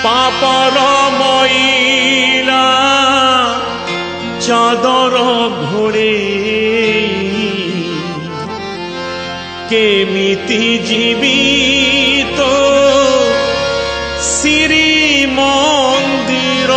पापर मैला चादर घोड़े केमिति जीवित श्री मंदिर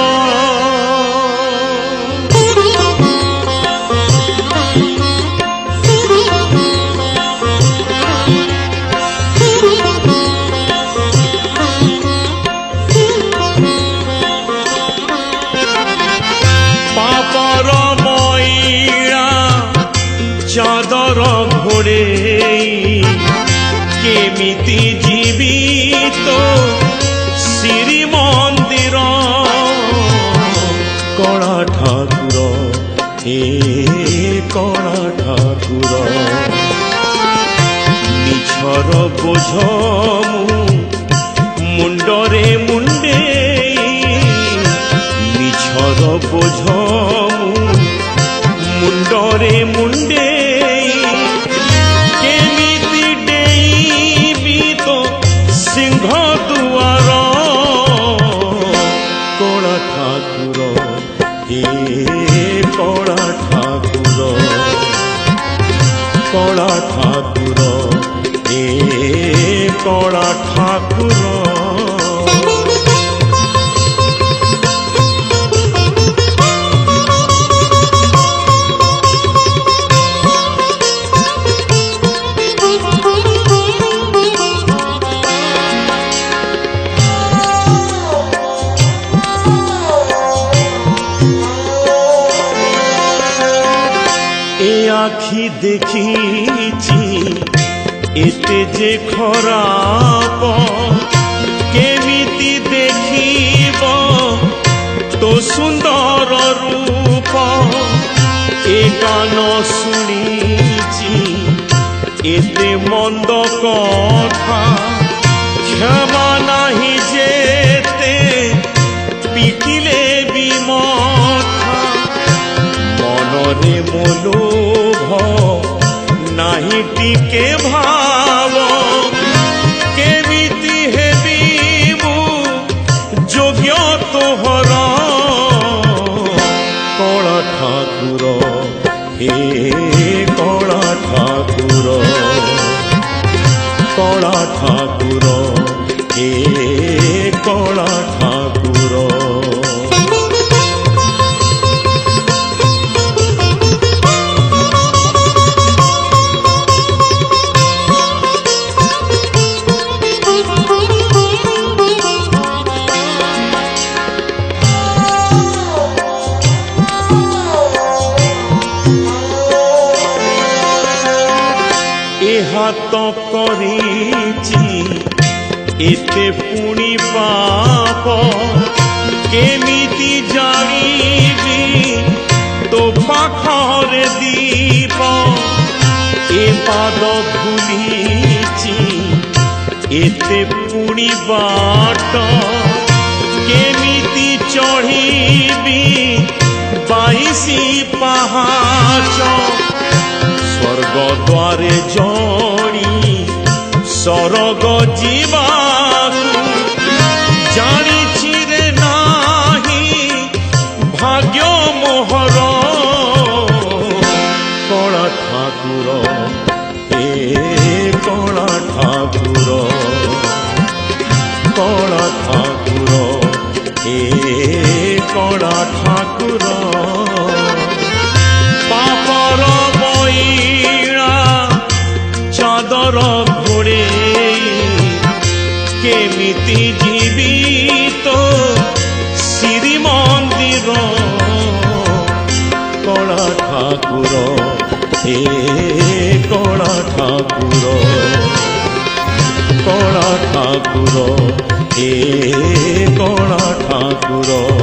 पापर मैला चादर घोड़े केमिति जीवित श्री मंदिर कणा ठाकुर हे कणा ठाकुर निछर बोझ मुंडरे मुंडे निछर बोझ मुंडरे मुंडे सिंह दुआर कणा ठाकुर हे कणा ठाकुर कणा ठाकुर हे कणा ठाकुर आखि देखी एते जे खराब केमिति देखिब तो सुंदर रूप ए गान शुणीची एते मंद कथा क्षमा नाही जेते पिटिले भी मथा मनरे मोलोभ नाही टिके भाव केमिति हेबी मु योग्य तोहर कणा ठाकुर हे कणा ठाकुर कणा ठाकुर हे कणा ठाकुर हाथ करिची एते पुणी पाप केमिति जानिबी तो पाखरे दीप ए पाद भूलिची एते पुणी बाट केमिति चढ़ीबी 22 पहाच स्वर्ग द्वारे जणी सरग जीवाकू जानिछि रे नाही भाग्य मोहर कणा ठाकुर हे कणा ठाकुर कणा ठाकुर हे कणा ठाकुर पापर मैला चादर घोड़े केमिति जीवित श्री मंदिर कणा ठाकुर हे कणा ठाकुर कणा ठाकुर हे कणा ठाकुर।